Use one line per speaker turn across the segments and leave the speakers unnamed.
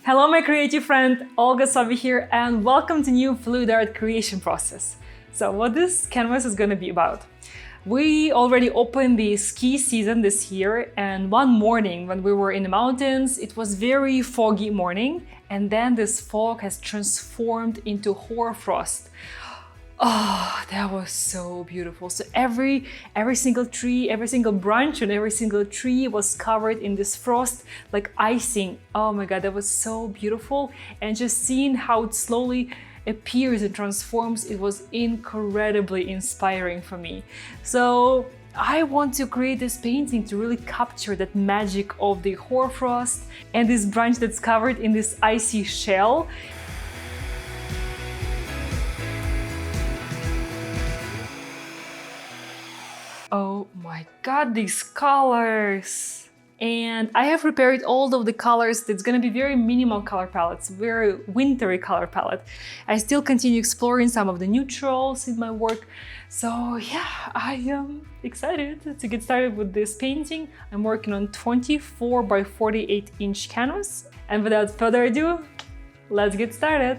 Hello my creative friend, Olga Soby here, and welcome to new fluid art creation process. So what this canvas is going to be about. We already opened the ski season this year, and one morning when we were in the mountains, it was very foggy morning, and then this fog has transformed into hoarfrost. Oh, that was so beautiful. So every single tree, every single branch and every single tree was covered in this frost, like icing. Oh my God, that was so beautiful. And just seeing how it slowly appears and transforms, it was incredibly inspiring for me. So I want to create this painting to really capture that magic of the hoarfrost and this branch that's covered in this icy shell. Oh my God, these colors! And I have prepared all of the colors. It's gonna be very minimal color palettes, very wintry color palette. I still continue exploring some of the neutrals in my work. So yeah, I am excited to get started with this painting. I'm working on 24 by 48 inch canvas. And without further ado, let's get started.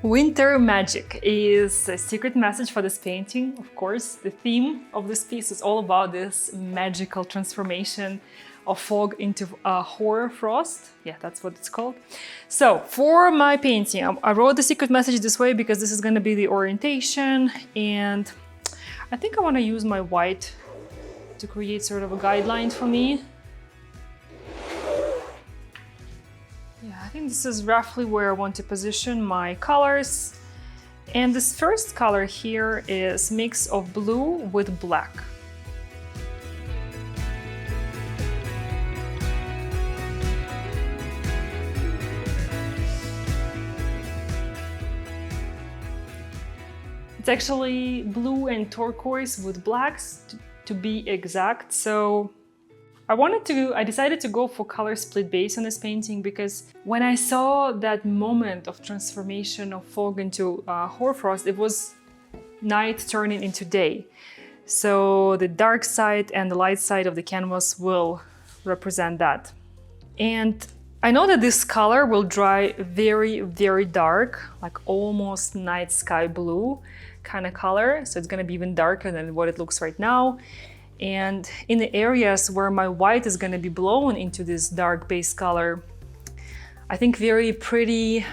Winter magic is a secret message for this painting. Of course, the theme of this piece is all about this magical transformation of fog into hoarfrost. Yeah, that's what it's called. So for my painting, I wrote the secret message this way because this is going to be the orientation, and I think I want to use my white to create sort of a guideline for me. I think this is roughly where I want to position my colors. And this first color here is mix of blue with black. It's actually blue and turquoise with blacks to be exact. So I decided to go for color split base on this painting because when I saw that moment of transformation of fog into hoarfrost, it was night turning into day. So the dark side and the light side of the canvas will represent that. And I know that this color will dry very, very dark, like almost night sky blue kind of color. So it's gonna be even darker than what it looks right now. And in the areas where my white is going to be blown into this dark base color, I think very pretty,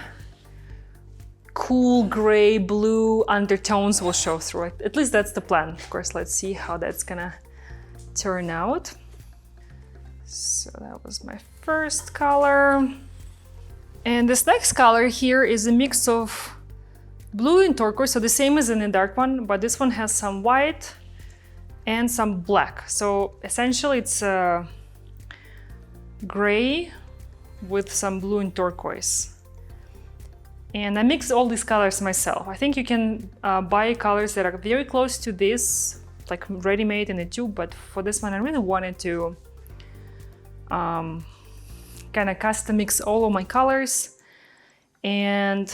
cool gray, blue undertones will show through it. At least that's the plan. Of course, let's see how that's gonna turn out. So that was my first color. And this next color here is a mix of blue and turquoise, so the same as in the dark one, but this one has some white and some black. So essentially it's a gray with some blue and turquoise. And I mix all these colors myself. I think you can buy colors that are very close to this, like ready-made in a tube, but for this one I really wanted to kind of custom mix all of my colors. And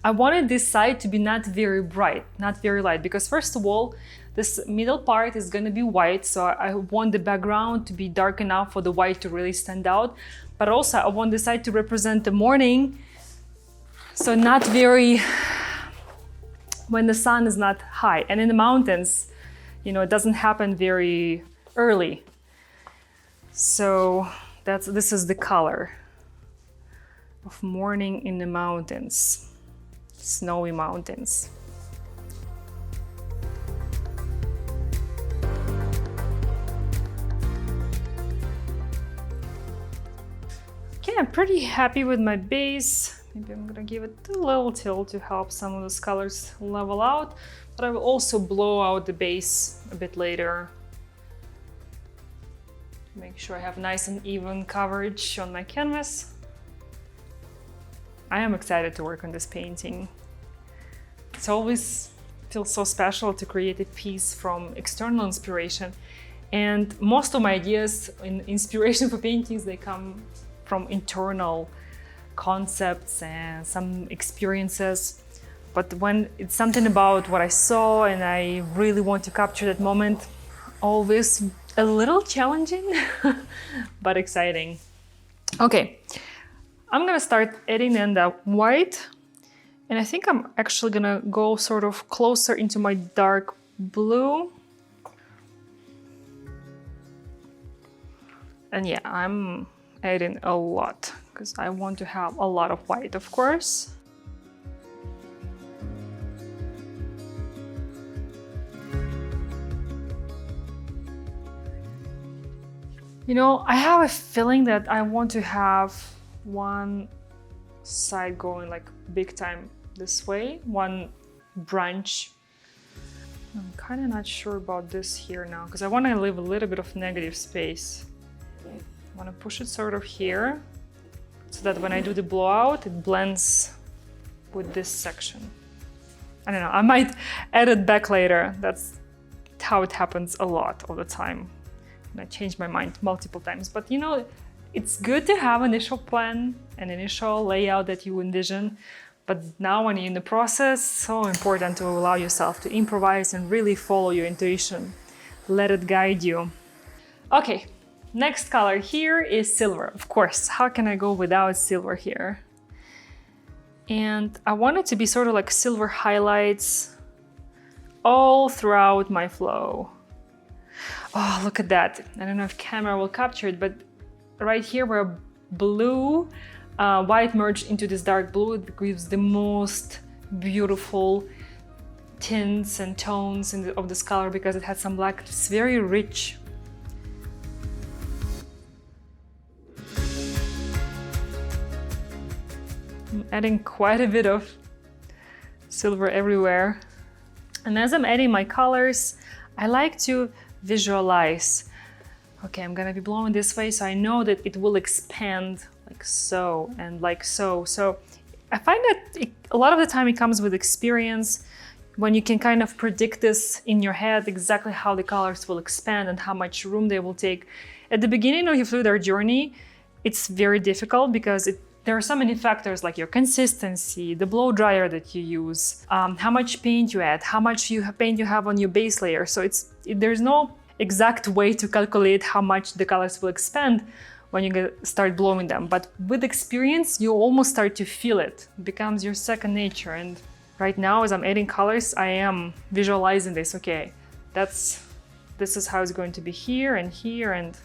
I wanted this side to be not very bright, not very light, because first of all, this middle part is going to be white, so I want the background to be dark enough for the white to really stand out. But also I want the side to represent the morning, so not very, when the sun is not high. And in the mountains, you know, it doesn't happen very early. So this is the color of morning in the mountains, snowy mountains. Okay, I'm pretty happy with my base. Maybe I'm gonna give it a little tilt to help some of those colors level out, but I will also blow out the base a bit later. Make sure I have nice and even coverage on my canvas. I am excited to work on this painting. It always feels so special to create a piece from external inspiration. And most of my ideas and inspiration for paintings, they come from internal concepts and some experiences. But when it's something about what I saw and I really want to capture that moment, always a little challenging, but exciting. Okay, I'm gonna start adding in that white, and I think I'm actually gonna go sort of closer into my dark blue. And yeah, I'm adding a lot because I want to have a lot of white, of course. You know, I have a feeling that I want to have one side going like big time this way, one branch. I'm kind of not sure about this here now because I want to leave a little bit of negative space. I want to push it sort of here so that when I do the blowout, it blends with this section. I don't know, I might add it back later. That's how it happens a lot all the time. And I change my mind multiple times, but you know, it's good to have an initial plan, an initial layout that you envision, but now when you're in the process, so important to allow yourself to improvise and really follow your intuition. Let it guide you. Okay, next color here is silver. Of course, how can I go without silver here? And I want it to be sort of like silver highlights all throughout my flow. Oh, look at that. I don't know if camera will capture it, but right here where blue, white merged into this dark blue, it gives the most beautiful tints and tones of this color because it has some black. It's very rich. I'm adding quite a bit of silver everywhere. And as I'm adding my colors, I like to visualize. Okay, I'm gonna be blowing this way so I know that it will expand like so and like so. So I find that a lot of the time it comes with experience when you can kind of predict this in your head exactly how the colors will expand and how much room they will take. At the beginning of your fluid art journey, it's very difficult because there are so many factors like your consistency, the blow dryer that you use, how much paint you add, how much paint you have on your base layer. So there's no exact way to calculate how much the colors will expand when you start blowing them. But with experience, you almost start to feel it. It becomes your second nature. And right now, as I'm adding colors, I am visualizing this. Okay, this is how it's going to be here, and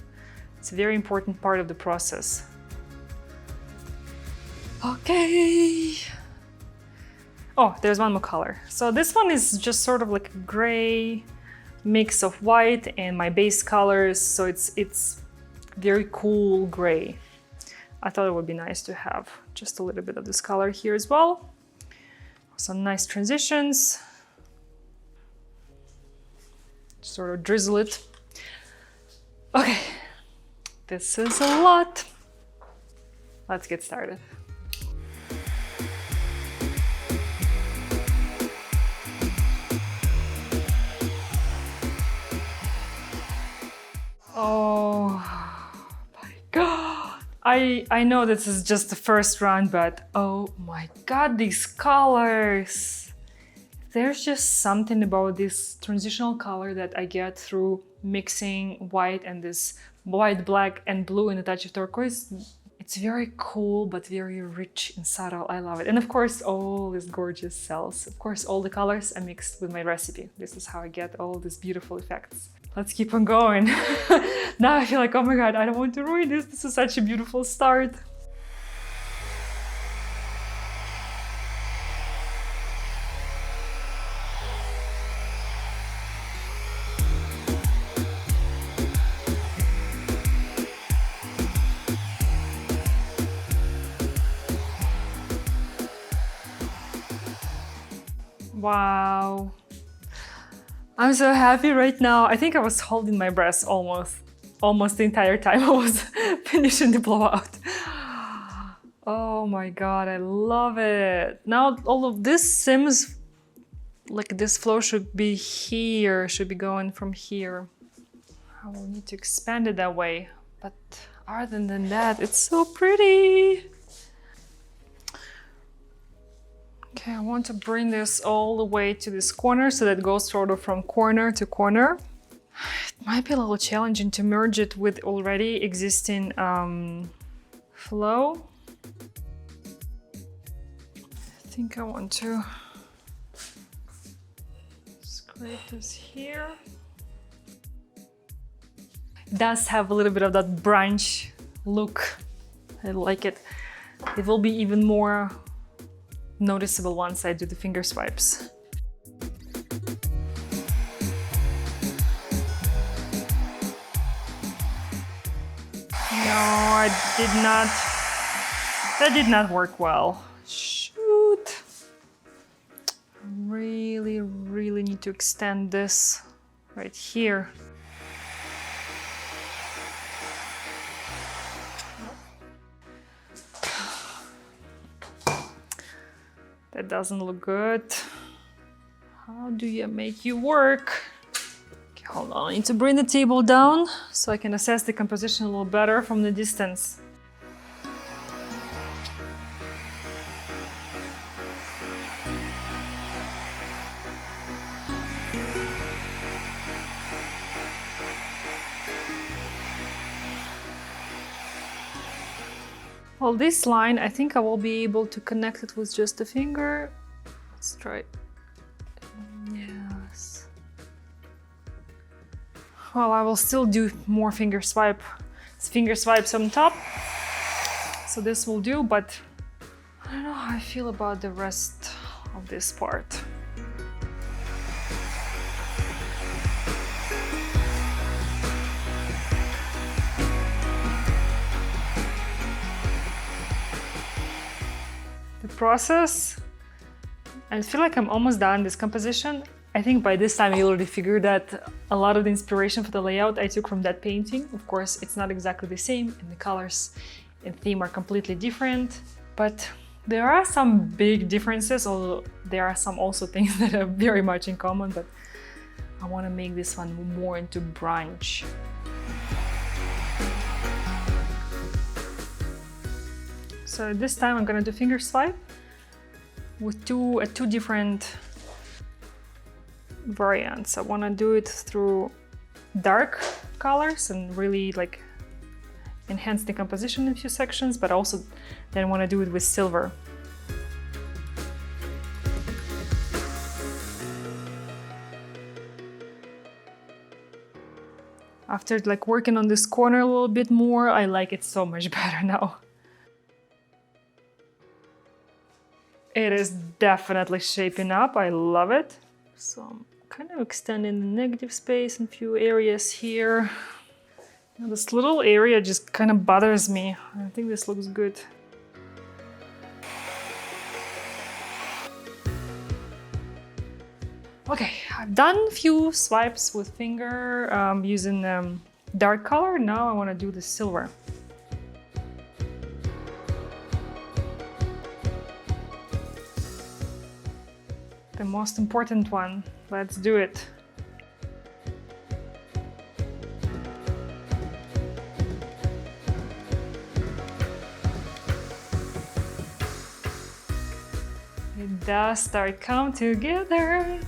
it's a very important part of the process. Okay. Oh, there's one more color. So this one is just sort of like a gray mix of white and my base colors. So it's very cool gray. I thought it would be nice to have just a little bit of this color here as well. Some nice transitions. Sort of drizzle it. Okay, this is a lot. Let's get started. Oh my God. I know this is just the first run, but oh my God, these colors. There's just something about this transitional color that I get through mixing white and this white, black and blue and a touch of turquoise. It's very cool, but very rich and subtle. I love it. And of course, all these gorgeous cells. Of course, all the colors are mixed with my recipe. This is how I get all these beautiful effects. Let's keep on going. Now I feel like, oh my God, I don't want to ruin this. This is such a beautiful start. Wow. I'm so happy right now. I think I was holding my breath almost the entire time I was finishing the blowout. Oh my God, I love it. Now all of this seems like this flow should be here, should be going from here. I will need to expand it that way. But other than that, it's so pretty. Okay, I want to bring this all the way to this corner so that it goes sort of from corner to corner. Might be a little challenging to merge it with already existing flow. I think I want to scrape this here. It does have a little bit of that branch look. I like it. It will be even more noticeable once I do the finger swipes. No, that did not work well. Shoot. Really need to extend this right here. That doesn't look good. How do you make you work? Okay, hold on, I need to bring the table down so I can assess the composition a little better from the distance. Well, this line, I think I will be able to connect it with just a finger. Let's try. Yes. Well, I will still do more finger swipes on top. So this will do, but I don't know how I feel about the rest of this part. Process. I feel like I'm almost done this composition. I think by this time you already figured that a lot of the inspiration for the layout I took from that painting. Of course, it's not exactly the same and the colors and theme are completely different, but there are some big differences, although there are some also things that are very much in common, but I want to make this one more into brunch. So this time I'm gonna do finger swipe with two different variants. I wanna do it through dark colors and really like enhance the composition in a few sections, but also then wanna do it with silver. After like working on this corner a little bit more, I like it so much better now. It is definitely shaping up, I love it. So I'm kind of extending the negative space in a few areas here. Now, this little area just kind of bothers me. I think this looks good. Okay, I've done a few swipes with finger using dark color. Now I want to do the silver. The most important one. Let's do it. It does start come together.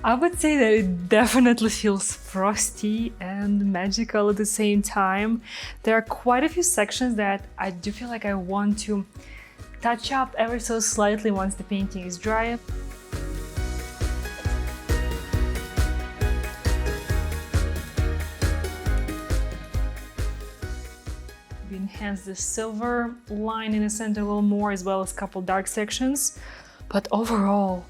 I would say that it definitely feels frosty and magical at the same time. There are quite a few sections that I do feel like I want to touch up ever so slightly once the painting is dry. We enhance the silver line in the center a little more, as well as a couple dark sections. But overall,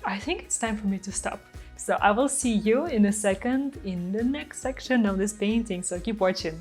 I think it's time for me to stop. So I will see you in a second in the next section of this painting, so keep watching.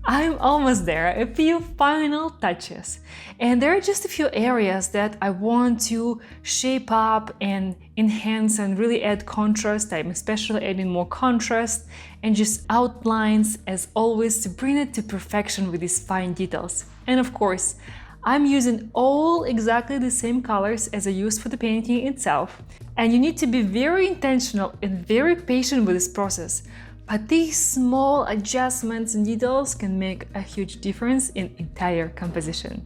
I'm almost there, a few final touches. And there are just a few areas that I want to shape up and enhance and really add contrast. I'm especially adding more contrast and just outlines as always to bring it to perfection with these fine details. And of course, I'm using all exactly the same colors as I used for the painting itself. And you need to be very intentional and very patient with this process. But these small adjustments and details can make a huge difference in entire composition.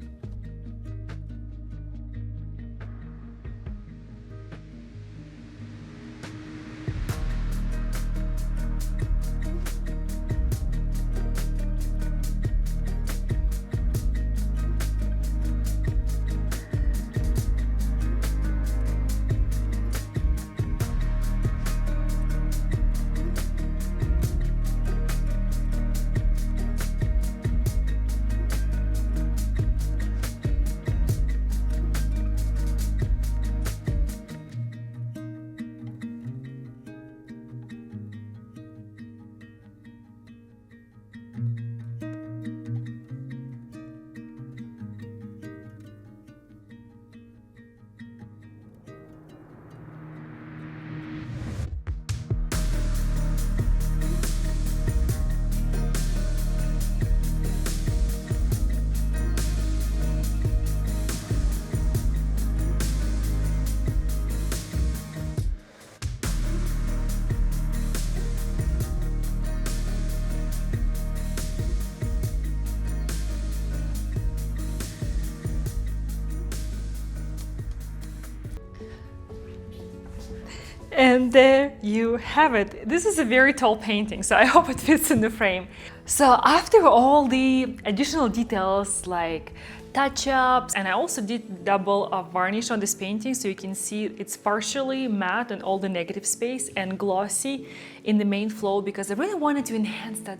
And there you have it. This is a very tall painting, so I hope it fits in the frame. So after all the additional details like touch-ups, and I also did double varnish on this painting, so you can see it's partially matte and all the negative space and glossy in the main flow, because I really wanted to enhance that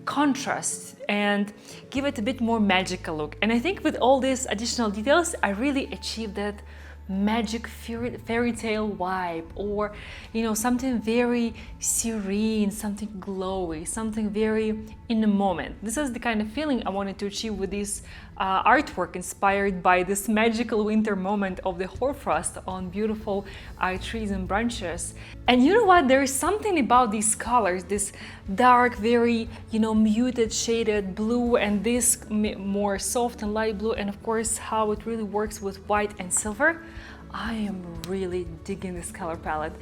contrast and give it a bit more magical look. And I think with all these additional details, I really achieved that magic fairy tale vibe, or something very serene, something glowy, something very in the moment. This is the kind of feeling I wanted to achieve with this artwork, inspired by this magical winter moment of the hoarfrost on beautiful trees and branches. And you know what, there is something about these colors, this dark, very muted shaded blue, and this more soft and light blue, and of course how it really works with white and silver. I am really digging this color palette,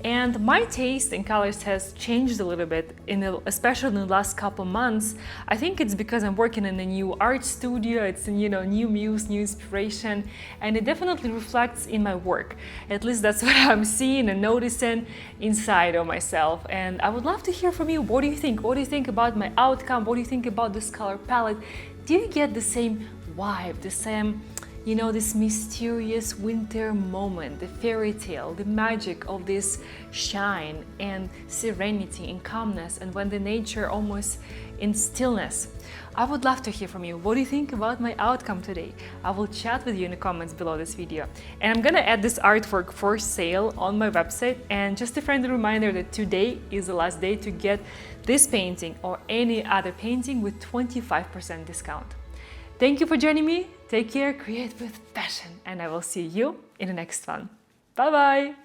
and my taste in colors has changed a little bit, especially in the last couple months. I think it's because I'm working in a new art studio. It's new muse, new inspiration, and it definitely reflects in my work. At least that's what I'm seeing and noticing inside of myself. And I would love to hear from you. What do you think? What do you think about my outcome? What do you think about this color palette? Do you get the same vibe, the same this mysterious winter moment, the fairy tale, the magic of this shine and serenity and calmness, and when the nature almost in stillness? I would love to hear from you. What do you think about my outcome today? I will chat with you in the comments below this video. And I'm gonna add this artwork for sale on my website. And just a friendly reminder that today is the last day to get this painting or any other painting with 25% discount. Thank you for joining me. Take care, create with passion, and I will see you in the next one. Bye bye!